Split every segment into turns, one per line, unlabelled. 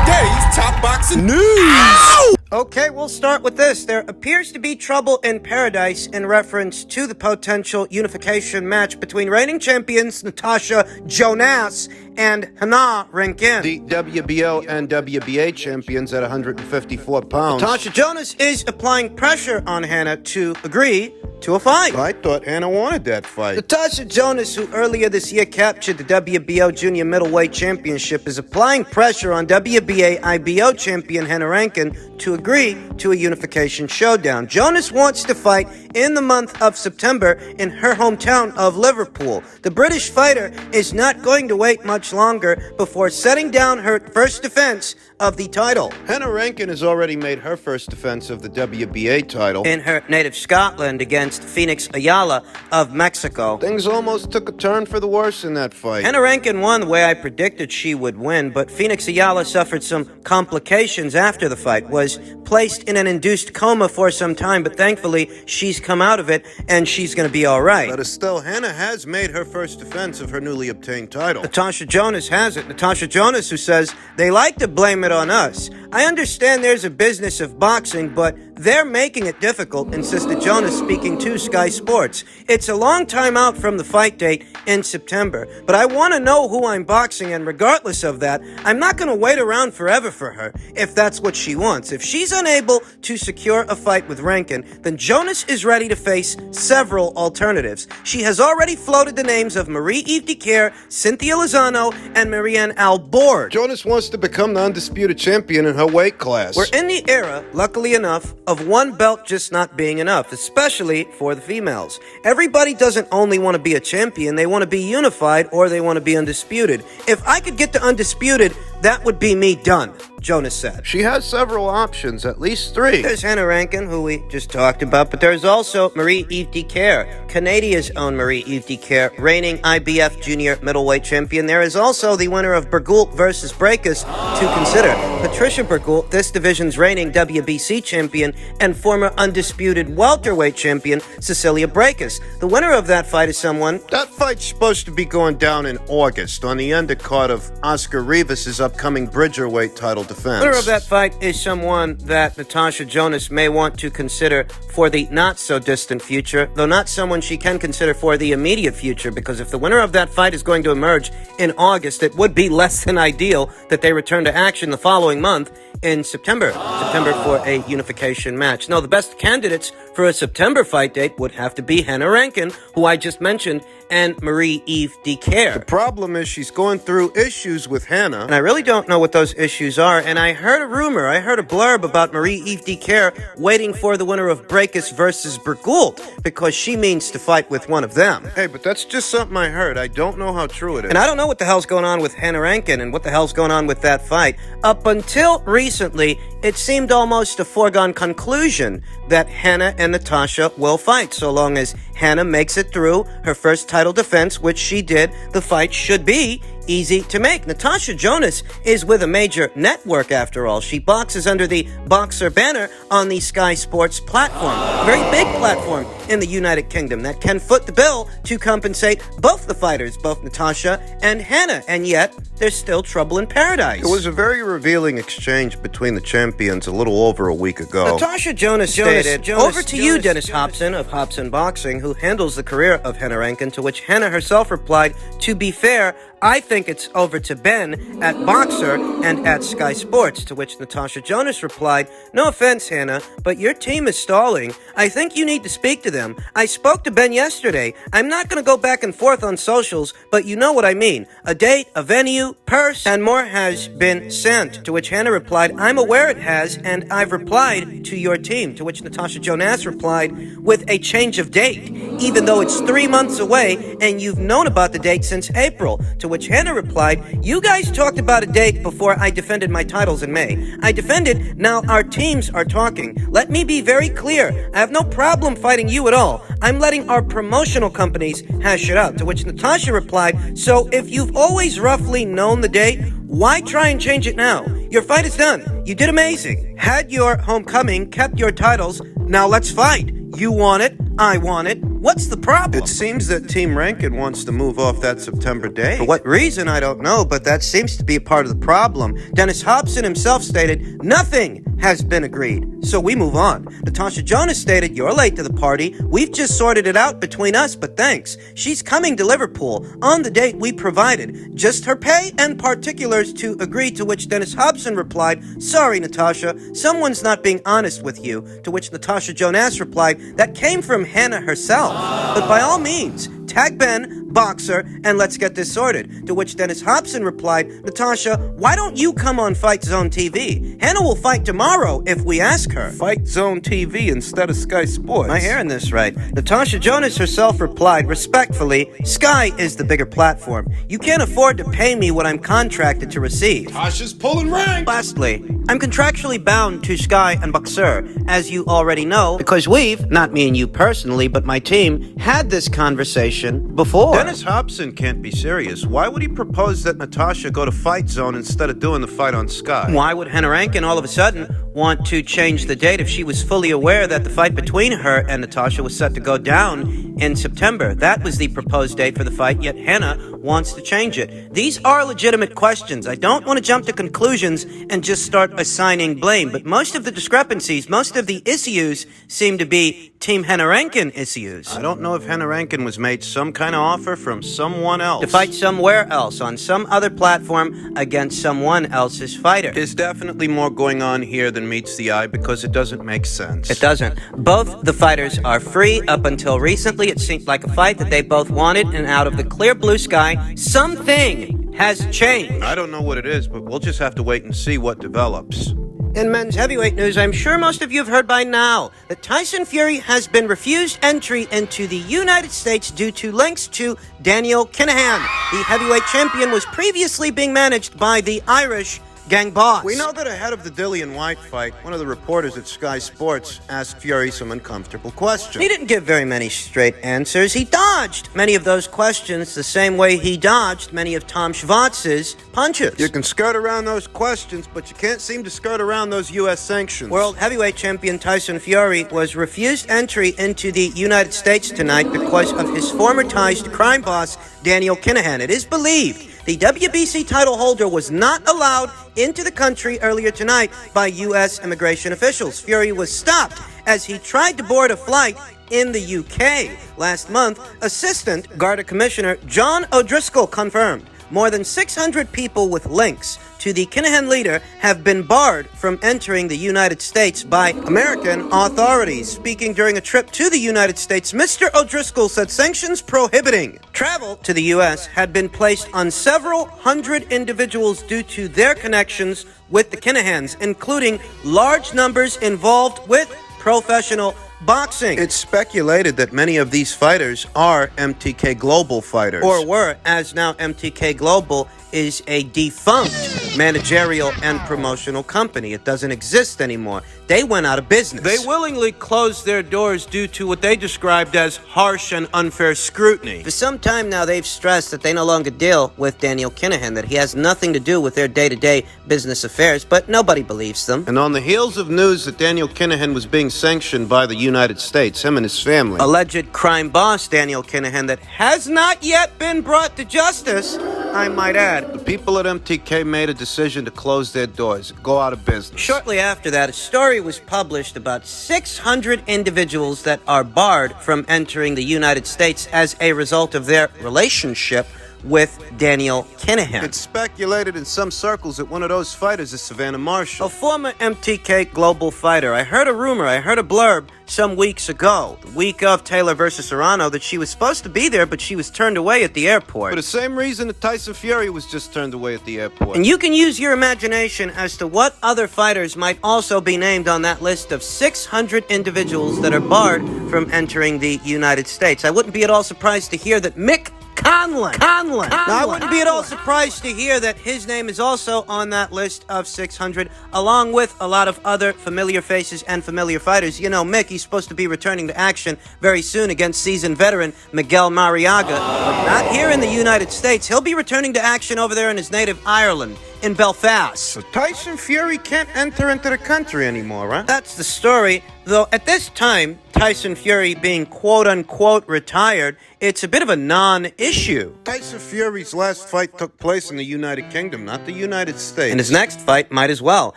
today's top boxing news. Ow!
Okay, we'll start with this. There appears to be trouble in paradise in reference to the potential unification match between reigning champions Natasha Jonas and Hannah Rankin,
the WBO and WBA champions at 154 pounds.
Natasha Jonas is applying pressure on Hannah to agree to a fight.
I thought Hannah wanted that fight.
Natasha Jonas, who earlier this year captured the WBO Junior Middleweight Championship, is applying pressure on WBA IBO champion Hannah Rankin to agree to a unification showdown. Jonas wants to fight in the month of September in her hometown of Liverpool. The British fighter is not going to wait much longer before setting down her first defense of the title.
Hannah Rankin has already made her first defense of the WBA title
in her native Scotland against Phoenix Ayala of Mexico.
Things almost took a turn for the worse in that fight.
Hannah Rankin won the way I predicted she would win, but Phoenix Ayala suffered some complications after the fight, was placed in an induced coma for some time, but thankfully she's come out of it and she's going to be all right.
But still, Hannah has made her first defense of her newly obtained title.
Natasha Jonas has it. Natasha Jonas, who says they like to blame it on us. I understand there's a business of boxing, but they're making it difficult, insisted Jonas, speaking to Sky Sports. It's a long time out from the fight date in September, but I want to know who I'm boxing, and regardless of that, I'm not going to wait around forever for her if that's what she wants. If she's unable to secure a fight with Rankin, then Jonas is ready to face several alternatives. She has already floated the names of Marie-Eve Dicaire, Cynthia Lozano, and Marianne Albord.
Jonas wants to become the undisputed champion in her weight class.
We're in the era, luckily enough, of one belt just not being enough, especially for the females. Everybody doesn't only want to be a champion, they want to be unified or they want to be undisputed. If I could get to undisputed, that would be me done, Jonas said.
She has several options, at least three.
There's Hannah Rankin, who we just talked about, but there's also Marie-Eve Dicaire, Canada's own Marie-Eve Dicaire, reigning IBF junior middleweight champion. There is also the winner of Bergoult versus Breakus to consider, Patricia Bergoult, this division's reigning WBC champion, and former undisputed welterweight champion Cecilia Breakus. The winner of that fight is someone...
That fight's supposed to be going down in August on the undercard of Oscar Rivas' upcoming Bridgerweight title defense.
The winner of that fight is someone that Natasha Jonas may want to consider for the not-so-distant future, though not someone she can consider for the immediate future, because if the winner of that fight is going to emerge in August, it would be less than ideal that they return to action the following month in September for a unification match. No, the best candidates for a September fight date would have to be Hannah Rankin, who I just mentioned, and Marie-Eve Dicaire.
The problem is she's going through issues with Hannah,
and I really don't know what those issues are, and I heard a blurb about Marie-Eve Dicaire waiting for the winner of Breakus versus Bergoult, because she means to fight with one of them.
Hey, but that's just something I heard. I don't know how true it is.
And I don't know what the hell's going on with Hannah Rankin and what the hell's going on with that fight. Up until recently, it seemed almost a foregone conclusion that Hannah and Natasha will fight. So long as Hannah makes it through her first title defense, which she did, the fight should be easy to make. Natasha Jonas is with a major network, after all. She boxes under the Boxer banner on the Sky Sports platform. A very big platform in the United Kingdom that can foot the bill to compensate both the fighters, both Natasha and Hannah. And yet, there's still trouble in paradise.
It was a very revealing exchange between the champions a little over a week ago.
Natasha Jonas stated, over to you, Dennis Hobson of Hobson Boxing, who handles the career of Hannah Rankin, to which Hannah herself replied, to be fair, I think it's over to Ben at Boxer and at Sky Sports, to which Natasha Jonas replied, no offense, Hannah, but your team is stalling. I think you need to speak to them. I spoke to Ben yesterday. I'm not going to go back and forth on socials, but you know what I mean. A date, a venue, purse, and more has been sent, to which Hannah replied, I'm aware it has, and I've replied to your team, to which Natasha Jonas replied with a change of date, even though it's 3 months away and you've known about the date since April, to which Hannah replied, you guys talked about a date before I defended my titles in May. I defended, now our teams are talking. Let me be very clear. I have no problem fighting you at all. I'm letting our promotional companies hash it out. To which Natasha replied, so if you've always roughly known the date, why try and change it now? Your fight is done. You did amazing. Had your homecoming, kept your titles. Now let's fight. You want it. I want it. What's the problem?
It seems that Team Rankin wants to move off that September date.
For what reason, I don't know, but that seems to be a part of the problem. Dennis Hobson himself stated, nothing has been agreed, so we move on. Natasha Jonas stated, you're late to the party. We've just sorted it out between us, but thanks. She's coming to Liverpool on the date we provided. Just her pay and particulars to agree, to which Dennis Hobson replied, sorry, Natasha, someone's not being honest with you, to which Natasha Jonas replied, that came from Hannah herself. But by all means, tag Ben, Boxer, and let's get this sorted. To which Dennis Hobson replied, Natasha, why don't you come on Fight Zone TV? Hannah will fight tomorrow if we ask her.
Fight Zone TV instead of Sky Sports.
Am I hearing this right? Natasha Jonas herself replied, respectfully, Sky is the bigger platform. You can't afford to pay me what I'm contracted to receive.
Tasha's pulling rank.
Lastly, I'm contractually bound to Sky and Boxer, as you already know, because we've, not me and you personally, but my team, had this conversation before.
Dennis Hobson can't be serious. Why would he propose that Natasha go to Fight Zone instead of doing the fight on Sky?
Why would Hannah Rankin all of a sudden want to change the date if she was fully aware that the fight between her and Natasha was set to go down in September? That was the proposed date for the fight, yet Hannah wants to change it. These are legitimate questions. I don't want to jump to conclusions and just start assigning blame, but most of the discrepancies, most of the issues seem to be Team Hannah Rankin issues.
I don't know if Hannah Rankin was made some kind of offer from someone else.
To fight somewhere else, on some other platform, against someone else's fighter.
There's definitely more going on here than meets the eye because it doesn't make sense.
It doesn't. Both the fighters are free. Up until recently, it seemed like a fight that they both wanted, and out of the clear blue sky, something has changed.
I don't know what it is, but we'll just have to wait and see what develops.
In men's heavyweight news, I'm sure most of you have heard by now that Tyson Fury has been refused entry into the United States due to links to Daniel Kinahan. The heavyweight champion was previously being managed by the Irish gang boss.
We know that ahead of the Dillian White fight, one of the reporters at Sky Sports asked Fury some uncomfortable questions.
He didn't give very many straight answers. He dodged many of those questions the same way he dodged many of Tom Schwartz's punches.
You can skirt around those questions, but you can't seem to skirt around those U.S. sanctions.
World heavyweight champion Tyson Fury was refused entry into the United States tonight because of his former ties to crime boss Daniel Kinahan. It is believed the WBC title holder was not allowed into the country earlier tonight by U.S. immigration officials. Fury was stopped as he tried to board a flight in the UK. Last month, Assistant Garda Commissioner John O'Driscoll confirmed more than 600 people with links to the Kinahan leader have been barred from entering the United States by American authorities. Speaking during a trip to the United States, Mr. O'Driscoll said sanctions prohibiting travel to the U.S. had been placed on several hundred individuals due to their connections with the Kinahans, including large numbers involved with professional boxing.
It's speculated that many of these fighters are MTK Global fighters.
Or were, as now MTK Global is a defunct managerial and promotional company. It doesn't exist anymore. They went out of business.
They willingly closed their doors due to what they described as harsh and unfair scrutiny.
For some time now, they've stressed that they no longer deal with Daniel Kinahan, that he has nothing to do with their day-to-day business affairs, but nobody believes them.
And on the heels of news that Daniel Kinahan was being sanctioned by the United States, him and his family,
alleged crime boss Daniel Kinahan that has not yet been brought to justice, I might add.
The people at MTK made a decision to close their doors, go out of business.
Shortly after that, a story was published about 600 individuals that are barred from entering the United States as a result of their relationship with Daniel Kinahan.
It's speculated in some circles that one of those fighters is Savannah Marshall,
a former MTK Global fighter. I heard a rumor, I heard a blurb some weeks ago, the week of Taylor versus Serrano, that she was supposed to be there, but she was turned away at the airport.
For the same reason that Tyson Fury was just turned away at the airport.
And you can use your imagination as to what other fighters might also be named on that list of 600 individuals that are barred from entering the United States. I wouldn't be at all surprised to hear that Mick Conlon. Now, I wouldn't be at all surprised to hear that his name is also on that list of 600, along with a lot of other familiar faces and familiar fighters. You know, Mick, he's supposed to be returning to action very soon against seasoned veteran Miguel Mariaga, but not here in the United States. He'll be returning to action over there in his native Ireland, in Belfast.
So Tyson Fury can't enter into the country anymore, huh?
That's the story, though at this time, Tyson Fury being quote-unquote retired, it's a bit of a non-issue.
Tyson Fury's last fight took place in the United Kingdom, not the United States.
And his next fight might as well.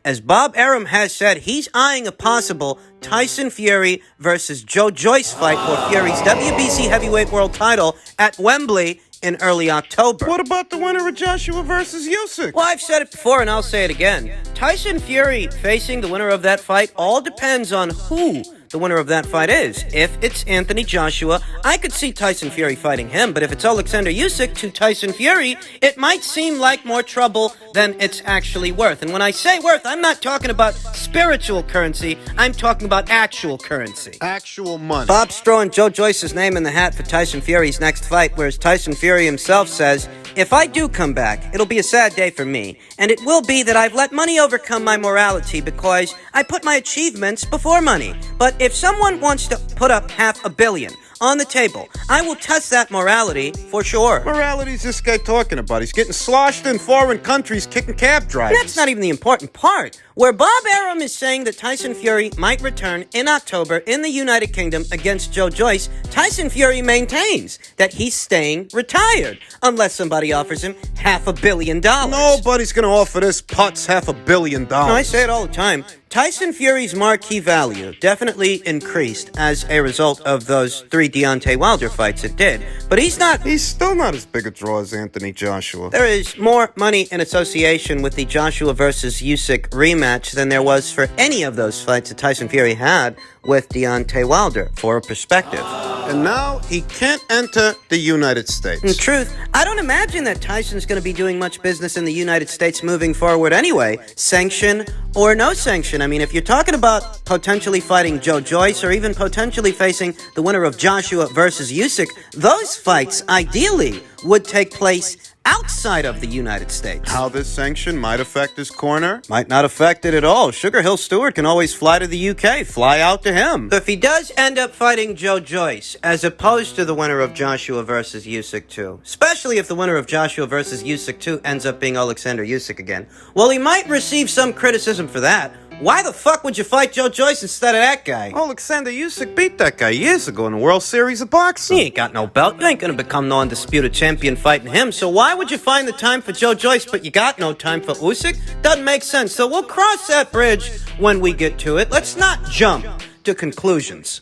As Bob Arum has said, he's eyeing a possible Tyson Fury versus Joyce fight for Fury's WBC heavyweight world title at Wembley in early October.
What about the winner of Joshua versus Usyk?
Well, I've said it before and I'll say it again. Tyson Fury facing the winner of that fight all depends on who the winner of that fight is. If it's Anthony Joshua, I could see Tyson Fury fighting him, but if it's Alexander Usyk to Tyson Fury, it might seem like more trouble than it's actually worth. And when I say worth, I'm not talking about spiritual currency, I'm talking about actual currency.
Actual money.
Bob's throwing Joyce's name in the hat for Tyson Fury's next fight, whereas Tyson Fury himself says, if I do come back, it'll be a sad day for me, and it will be that I've let money overcome my morality because I put my achievements before money. But if someone wants to put up $500 million on the table, I will test that morality for sure.
Morality's this guy talking about? He's getting sloshed in foreign countries kicking cab drivers.
That's not even the important part. Where Bob Arum is saying that Tyson Fury might return in October in the United Kingdom against Joyce, Tyson Fury maintains that he's staying retired unless somebody offers him $500 million.
Nobody's gonna offer this putz $500 million.
No, I say it all the time. Tyson Fury's marquee value definitely increased as a result of those 3 Deontay Wilder fights. It did. But he's
still not as big a draw as Anthony Joshua.
There is more money in association with the Joshua versus Usyk rematch than there was for any of those fights that Tyson Fury had with Deontay Wilder, for a perspective.
And now he can't enter the United States.
In truth, I don't imagine that Tyson's going to be doing much business in the United States moving forward anyway, sanction or no sanction. I mean, if you're talking about potentially fighting Joyce or even potentially facing the winner of Joshua versus Usyk, those fights ideally would take place outside of the United States.
How this sanction might affect his corner?
Might not affect it at all. Sugar Hill Stewart can always fly to the UK. Fly out to him. If he does end up fighting Joyce, as opposed to the winner of Joshua versus Usyk 2, especially if the winner of Joshua versus Usyk 2 ends up being Alexander Usyk again, well, he might receive some criticism for that. Why the fuck would you fight Joyce instead of that guy?
Alexander Usyk beat that guy years ago in the World Series of Boxing.
He ain't got no belt. You ain't gonna become no undisputed champion fighting him. So why would you find the time for Joyce, but you got no time for Usyk? Doesn't make sense. So we'll cross that bridge when we get to it. Let's not jump to conclusions.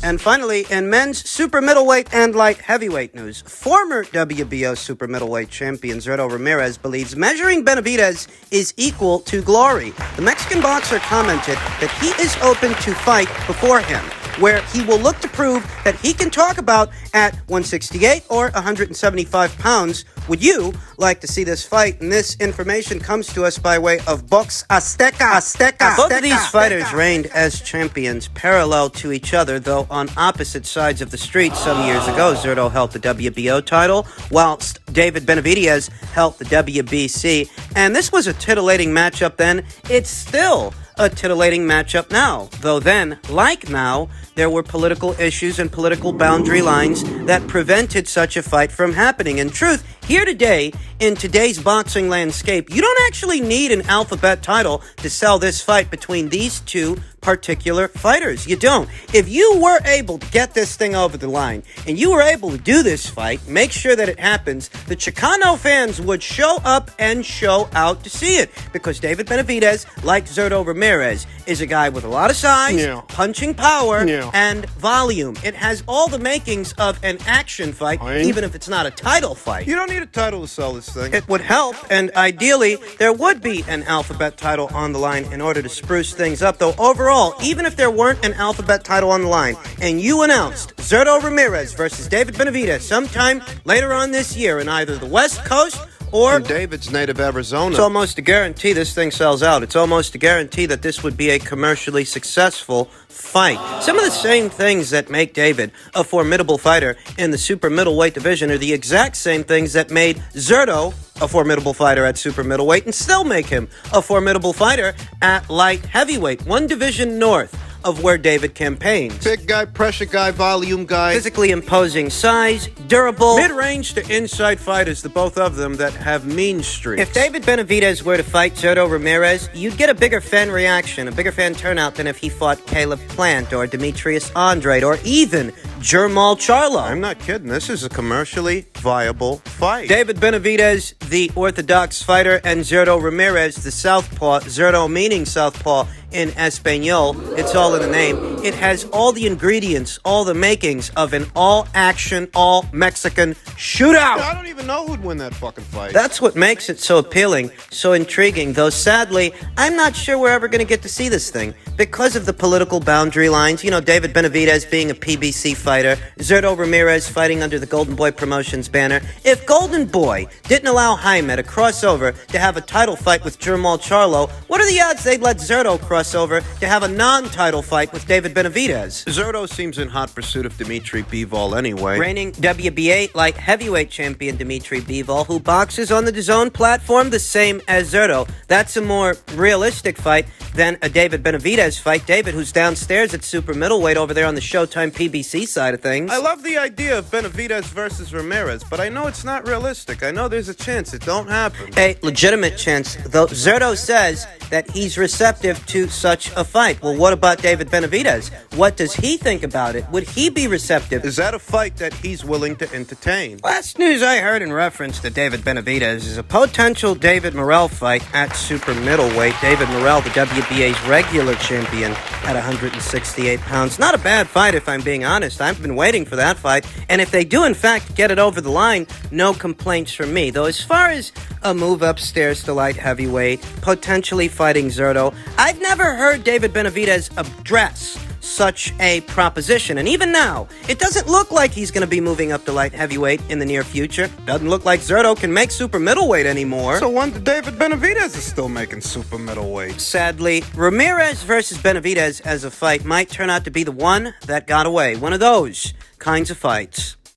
And finally, in men's super middleweight and light heavyweight news, former WBO super middleweight champion Zurdo Ramirez believes measuring Benavidez is equal to glory. The Mexican boxer commented that he is open to fight before him, where he will look to prove that he can talk about at 168 or 175 pounds. Would you like to see this fight? And this information comes to us by way of Box Azteca. Both of these fighters reigned as champions parallel to each other, though on opposite sides of the street some years ago. Zurdo held the WBO title, whilst David Benavidez held the WBC. And this was a titillating matchup then. It's still a titillating matchup now, though then, like now, there were political issues and political boundary lines that prevented such a fight from happening. In truth, here today, in today's boxing landscape, you don't actually need an alphabet title to sell this fight between these two particular fighters. You don't. If you were able to get this thing over the line, and you were able to do this fight, make sure that it happens, the Chicano fans would show up and show out to see it. Because David Benavidez, like Zurdo Ramirez, is a guy with a lot of size, punching power, and volume. It has all the makings of an action fight, even if it's not a title fight.
You don't need a title to sell this thing.
It would help, and ideally, there would be an alphabet title on the line in order to spruce things up. Though overall, even if there weren't an alphabet title on the line, and you announced Zurdo Ramirez versus David Benavidez sometime later on this year in either the West Coast or
in David's native Arizona,
it's almost a guarantee this thing sells out. It's almost a guarantee that this would be a commercially successful fight. Some of the same things that make David a formidable fighter in the super middleweight division are the exact same things that made Zurdo a formidable fighter at super middleweight and still make him a formidable fighter at light heavyweight. One division north of where David campaigns.
Big guy, pressure guy, volume guy.
Physically imposing size, durable.
Mid-range to inside fighters, the both of them that have mean streaks.
If David Benavidez were to fight Zurdo Ramirez, you'd get a bigger fan reaction, a bigger fan turnout than if he fought Caleb Plant or Demetrius Andrade or even Jermall Charlo.
I'm not kidding. This is a commercially viable fight.
David Benavidez, the orthodox fighter, and Zurdo Ramirez, the southpaw, Zurdo meaning southpaw in Espanol. It's all in the name. It has all the ingredients, all the makings of an all-action, all-Mexican shootout.
I don't even know who'd win that fucking fight.
That's what makes it so appealing, so intriguing, though sadly, I'm not sure we're ever going to get to see this thing because of the political boundary lines. You know, David Benavidez being a PBC fighter, Zurdo Ramirez fighting under the Golden Boy Promotions banner. If Golden Boy didn't allow Jaime to cross over to have a title fight with Jermall Charlo, what are the odds they'd let Zurdo cross over to have a non-title fight with David Benavidez?
Zurdo seems in hot pursuit of Dimitri Bivol anyway.
Reigning WBA light heavyweight champion Dimitri Bivol, who boxes on the DAZN platform the same as Zurdo. That's a more realistic fight than a David Benavidez fight. David, who's downstairs at super middleweight over there on the Showtime PBC side of things.
I love the idea of Benavidez versus Ramirez, but I know it's not realistic. I know there's a chance it don't happen.
A legitimate chance, though Zurdo says that he's receptive to such a fight. Well, what about David Benavidez? What does he think about it? Would he be receptive?
Is that a fight that he's willing to entertain?
Last news I heard in reference to David Benavidez is a potential David Morrell fight at super middleweight. David Morrell, the WBA's regular champion at 168 pounds. Not a bad fight, if I'm being honest. I've been waiting for that fight. And if they do, in fact, get it over the line, no complaints from me. Though as far as a move upstairs to light heavyweight, potentially fighting Zurdo, I've never heard David Benavidez address such a proposition. And even now, it doesn't look like he's going to be moving up to light heavyweight in the near future. Doesn't look like Zurdo can make super middleweight anymore.
So wonder David Benavidez is still making super middleweight.
Sadly, Ramirez versus Benavidez as a fight might turn out to be the one that got away. One of those kinds of fights.